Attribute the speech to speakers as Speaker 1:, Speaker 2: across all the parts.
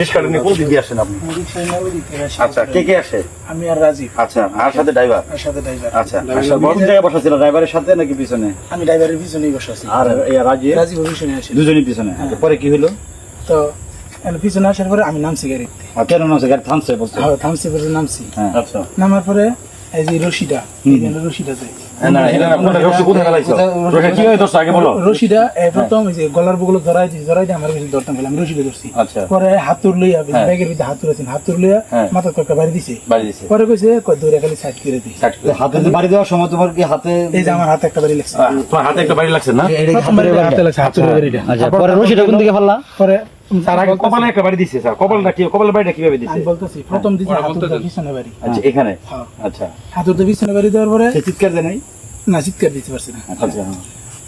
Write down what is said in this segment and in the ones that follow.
Speaker 1: রিক্সা নিয়ে কোন দিক দিয়ে আসেন আপনি? আচ্ছা, কে কে আসে?
Speaker 2: আমি আর রাজীব।
Speaker 1: আচ্ছা, আর সাথে ড্রাইভার?
Speaker 2: আর সাথে ড্রাইভার।
Speaker 1: আচ্ছা, আচ্ছা, কোন জায়গায় বসা ছিল? ড্রাইভারের সাথে নাকি পিছনে?
Speaker 2: আমি ড্রাইভারের পিছনেই বসে আছি।
Speaker 1: আর
Speaker 2: রাজীব পিছনে আসে।
Speaker 1: দুজনই পিছনে। পরে কি হলো?
Speaker 2: তো পিছনে আসার পরে আমি নামছি গাড়িতে।
Speaker 1: কেন নামছে? গাড়ি থামছে বলছে?
Speaker 2: হ্যাঁ, থামছি পরে নামছি।
Speaker 1: আচ্ছা,
Speaker 2: নামার পরে এই যে রশিটা যায়।
Speaker 1: না এটা আপনারা রশি কোথায় ফেলাইছো? রশি কিভাবে ধরছো আগে বলো?
Speaker 2: রশিটা প্রথম এই যে গলার বুগুলো ধরাই দিয়ে আমার কাছে ধরতাম ফেলে আমি রশিটা ধরছি।
Speaker 1: আচ্ছা,
Speaker 2: পরে হাতুর লইয়া ব্যাগের ভিতরে হাতুর লইয়া মাথা একটা বাড়ি দিছে। পরে কইছে দৌড়ে খালি সাইড করে দিই।
Speaker 1: হাতে বাড়ি দেওয়ার সময় তোমার কি হাতে?
Speaker 2: এই যে আমার হাতে একটা বাড়ি লাগছে।
Speaker 1: তোমার হাতে একটা বাড়ি লাগছে না?
Speaker 2: হাতে লাগছে হাতুরের বাড়িটা।
Speaker 3: আচ্ছা, পরে রশিটা কোন দিকে ফেললা?
Speaker 2: পরে
Speaker 1: তার আগে কপালে একটা বাড়ি দিছে স্যার। কপালটা কি? কপালের বাড়িটা কিভাবে দিছে?
Speaker 2: আমি বলতেছি প্রথম দিছে হাতুরটা পিছনে বাড়ি।
Speaker 1: আচ্ছা, এখানে?
Speaker 2: হ্যাঁ।
Speaker 1: আচ্ছা,
Speaker 2: হাতুরটা পিছনে বাড়ি দেওয়ার পরে
Speaker 1: সে চিৎকার দেয় নাই?
Speaker 2: না, চিৎকার দিতে পারছি না।
Speaker 1: আচ্ছা,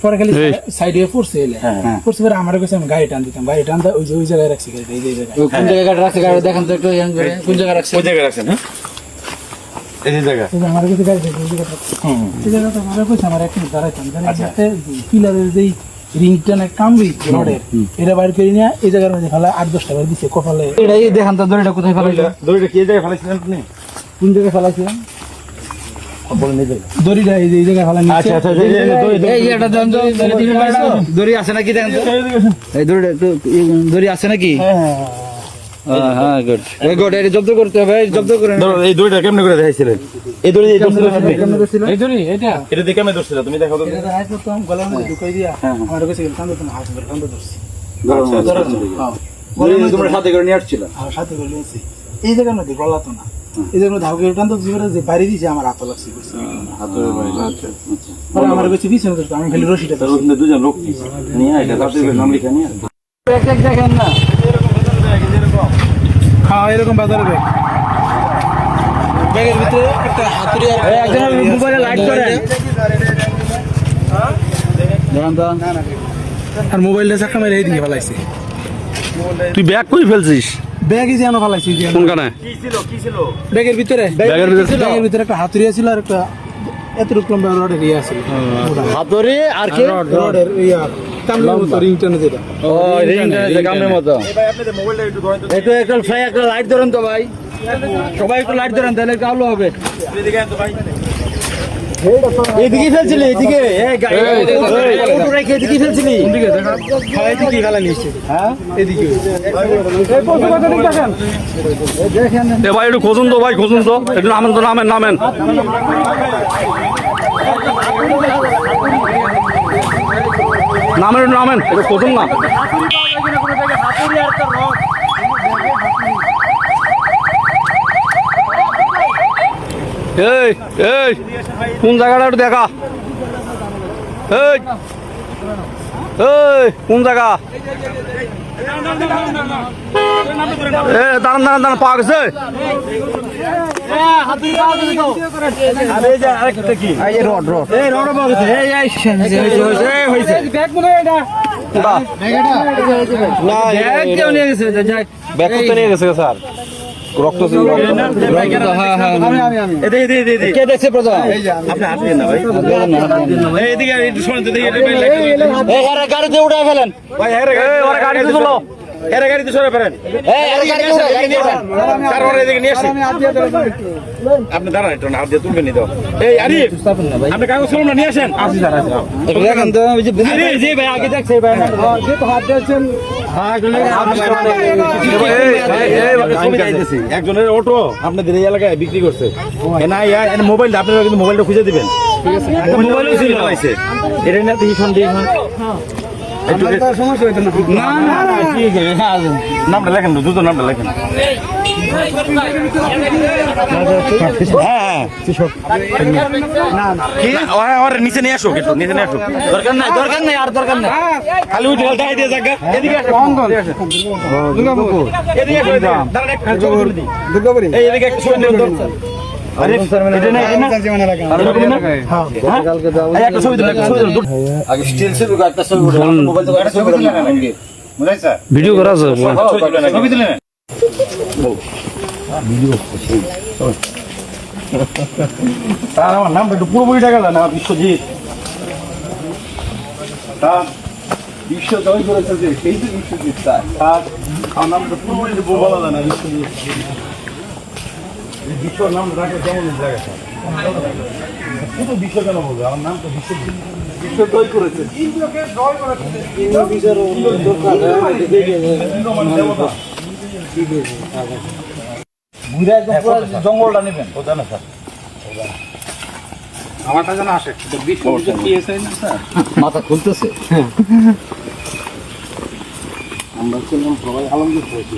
Speaker 2: পরে খালি সাইডে পড়ছে এলে
Speaker 1: হ্যাঁ।
Speaker 2: পড়ছে পরে আমার কাছে আমি গাড়ি টান দিতাম। গাড়ি টান ওই জায়গায় রাখছি গাড়িটা, এই জায়গায়।
Speaker 3: কোন জায়গায় গাড়ি রাখছে? গাড়ি দেখেন তো একটু কোন জায়গায় রাখছে?
Speaker 1: ওই জায়গায় রাখছেন? হ্যাঁ, এই যে জায়গা।
Speaker 2: এই যে আমার কাছে গাড়ি থাকে, এই জায়গাটা এই জায়গাটা আমার কইছে আমার এক মিনিট দাঁড়াইতাম। দাঁড়াইতে পিলারের যেই রিংটা না কামড়ি রডের এটা বাইর করে নিয়ে এই জায়গার মধ্যে ফেলা 8-10টা বার দিছে কপালে।
Speaker 3: এটাই দেখেন তো দড়িটা কোথায় ফেলাইছো?
Speaker 1: দড়িটা কি এই জায়গায় ফেলাইছিলেন আপনি?
Speaker 3: কোন জায়গায় ফেলাইছিলেন?
Speaker 2: দড়িটা এই যে এই জায়গায় ফেলা নিচে।
Speaker 1: আচ্ছা, আচ্ছা,
Speaker 3: এই এটা দেন তো, দড়ি আছে নাকি দেখেন তো? এই দড়িটা একটু দড়ি আছে নাকি? হ্যাঁ, গুড। এই গুড, এটা জব্দ করতে হবে, জব্দ করে।
Speaker 1: এই দড়িটা কেমনে করে দেখাইছিলেন? এই দড়ি দিয়ে ধরছিলেন আপনি?
Speaker 2: এই দড়ি এটা
Speaker 1: এটা দিয়ে কেমনে ধরছিলেন তুমি? দেখাও তো।
Speaker 2: এটা রাইট করতাম গলার মধ্যে ঢুকাই দিয়া আমার কাছে টান দিতাম, হাত ধরে টান ধরছি।
Speaker 1: আচ্ছা, আচ্ছা,
Speaker 2: হ্যাঁ,
Speaker 1: দড়ি তোমরা সাথে করে নিয়ে আসছিল?
Speaker 2: আর সাথে করে নিয়েছি। এই জায়গার মধ্যে গলা তো না, এই জায়গার মধ্যে হালকা টান তো যে বাইরে দিয়েছে আমার হাত লাগছে।
Speaker 1: হাতের বাড়ি। আচ্ছা,
Speaker 2: পরে আমার কাছে পিছনে ধরতো, আমি খালি রশিটা
Speaker 1: তার
Speaker 2: ধরছি।
Speaker 1: ওখানে দুজন লোক নিয়ে এটা তাতে নাম লিখে নিয়ে
Speaker 3: দেখেন না,
Speaker 2: হ্যাঁ, এরকম বাজারে ব্যাগ, ব্যাগের ভিতরে একটা হাতুড়ি আর
Speaker 3: একজনের মোবাইলে লাইট করেন দেখেন তো।
Speaker 2: আর মোবাইলটা চাকা মেরে এইদিকে ফেলাইছে।
Speaker 4: তুই ব্যাগ কই ফেলছিস?
Speaker 2: ব্যাগই যেন ফেলাইছি
Speaker 4: কোনখানে?
Speaker 1: কি ছিল
Speaker 2: ব্যাগের ভিতরে। ব্যাগের ভিতরে একটা হাতুড়ি ছিল আর একটা এতটুকু লম্বা রডের ইয়ে ছিল।
Speaker 3: হাতুড়ি আর কি?
Speaker 2: রডের ইয়া কামড়ের মতো রিংটানে যেটা।
Speaker 3: ও রিংটা কামের মতো।
Speaker 1: ভাই আপনাদের মোবাইলটা একটু ধরেন তো।
Speaker 3: একটু একটা ফ্লাই একটা লাইট ধরেন তো ভাই, সবাই একটু লাইট ধরেন তাহলে একটু আলো হবে।
Speaker 1: এদিকে আন তো ভাই।
Speaker 3: এদিকে ফেলছিলি? এদিকে ওটো রেখে এদিকে ফেলছিলি?
Speaker 2: হ্যাঁ, এদিকে ফেলা নিয়েছে।
Speaker 3: হ্যাঁ,
Speaker 2: এদিকে
Speaker 4: এ ভাই একটু খোঁজুন তো, ভাই খোঁজুন তো, একটু নামেন তো, নামেন। নামেন একটু খোঁজুন না। এই কোন জায়গাটা একটু দেখা। এই কোন জায়গা? দাঁড়ান পাওয়া গেছে।
Speaker 1: আরেকটা কি?
Speaker 3: রড
Speaker 1: এই রড পাওয়া গেছে। হইছে। ব্যাগ করতে নিয়ে গেছে স্যার। রক্ত ছিল।
Speaker 3: কে দেখছে প্রথম?
Speaker 1: আপনি হাত দিন না ভাই। এইদিকে একটু শুনেন তো দেখি।
Speaker 3: গাড়িতে উঠে ফেলেন
Speaker 1: ভাই ওরা গাড়িতে চলো। এর গাড়িতে সরে ফেলেন। স্যার ওরা এদিকে নিয়ে আসেন। আপনি দাঁড়ান একটু, হাত দিয়ে তুলবেন নি তো। এই আরিফ, আপনি কাগজ কলম নিয়ে আসেন। আসি স্যার, আসি।
Speaker 3: দেখেন তো
Speaker 1: জি ভাই আগে দেখছে ভাই।
Speaker 2: যেহেতু হাত দিয়েছেন
Speaker 1: একজনের অটো আপনাদের এই এলাকায় বিক্রি করছে। মোবাইলটা আপনারা কিন্তু মোবাইলটা খুঁজে দিবেন। মোবাইল এটা না
Speaker 2: সমস্যা হইতো না।
Speaker 1: নামটা লেখেন, দ্রুত নামটা লেখেন। হ্যাঁ, নিচে নিয়ে আসো, একটু নিচে নিয়ে আসো।
Speaker 3: দরকার নাই আর দরকার নাই।
Speaker 1: খালি উঠে দেখাই দিয়ে যাক। এদিকে আসো, এদিকে আসো, দাঁড়ান একটা ছবি তুলে দিই। এই এদিকে একটা ছবি তুলে দাও। আরে এটা না, এটা না। একটা ছবি তুলে, একটা ছবি তুলে।
Speaker 3: আগে স্টিল ছিল একটা ছবি উঠে মোবাইল তো একটা ছবি উঠে না নাকি
Speaker 1: বুঝাইছা?
Speaker 4: ভিডিও করা আছে?
Speaker 1: ছবি তুলে না। তার আমার নামটা একটু পুরোপুরি টাকা না বিশ্বজিৎ। বিশ্ব জয় করেছে যে সেই তো বিশ্বজিৎ স্যার আর নাম তো পুরোপুরি বলা যায় না বিশ্বজিৎ বিশ্বর নাম রাখলে কেমন জায়গা স্যার শুধু বিশ্ব কেন বলবে আমার নাম তো বিশ্বজিৎ বিশ্ব জয় করেছে
Speaker 3: জঙ্গলটা নেবেন
Speaker 1: ও জানা স্যার
Speaker 4: আমারটা যেন আসে
Speaker 3: মাথা খুলতেছে
Speaker 1: আমরা ছিলাম সবাই আলমগীর হয়েছি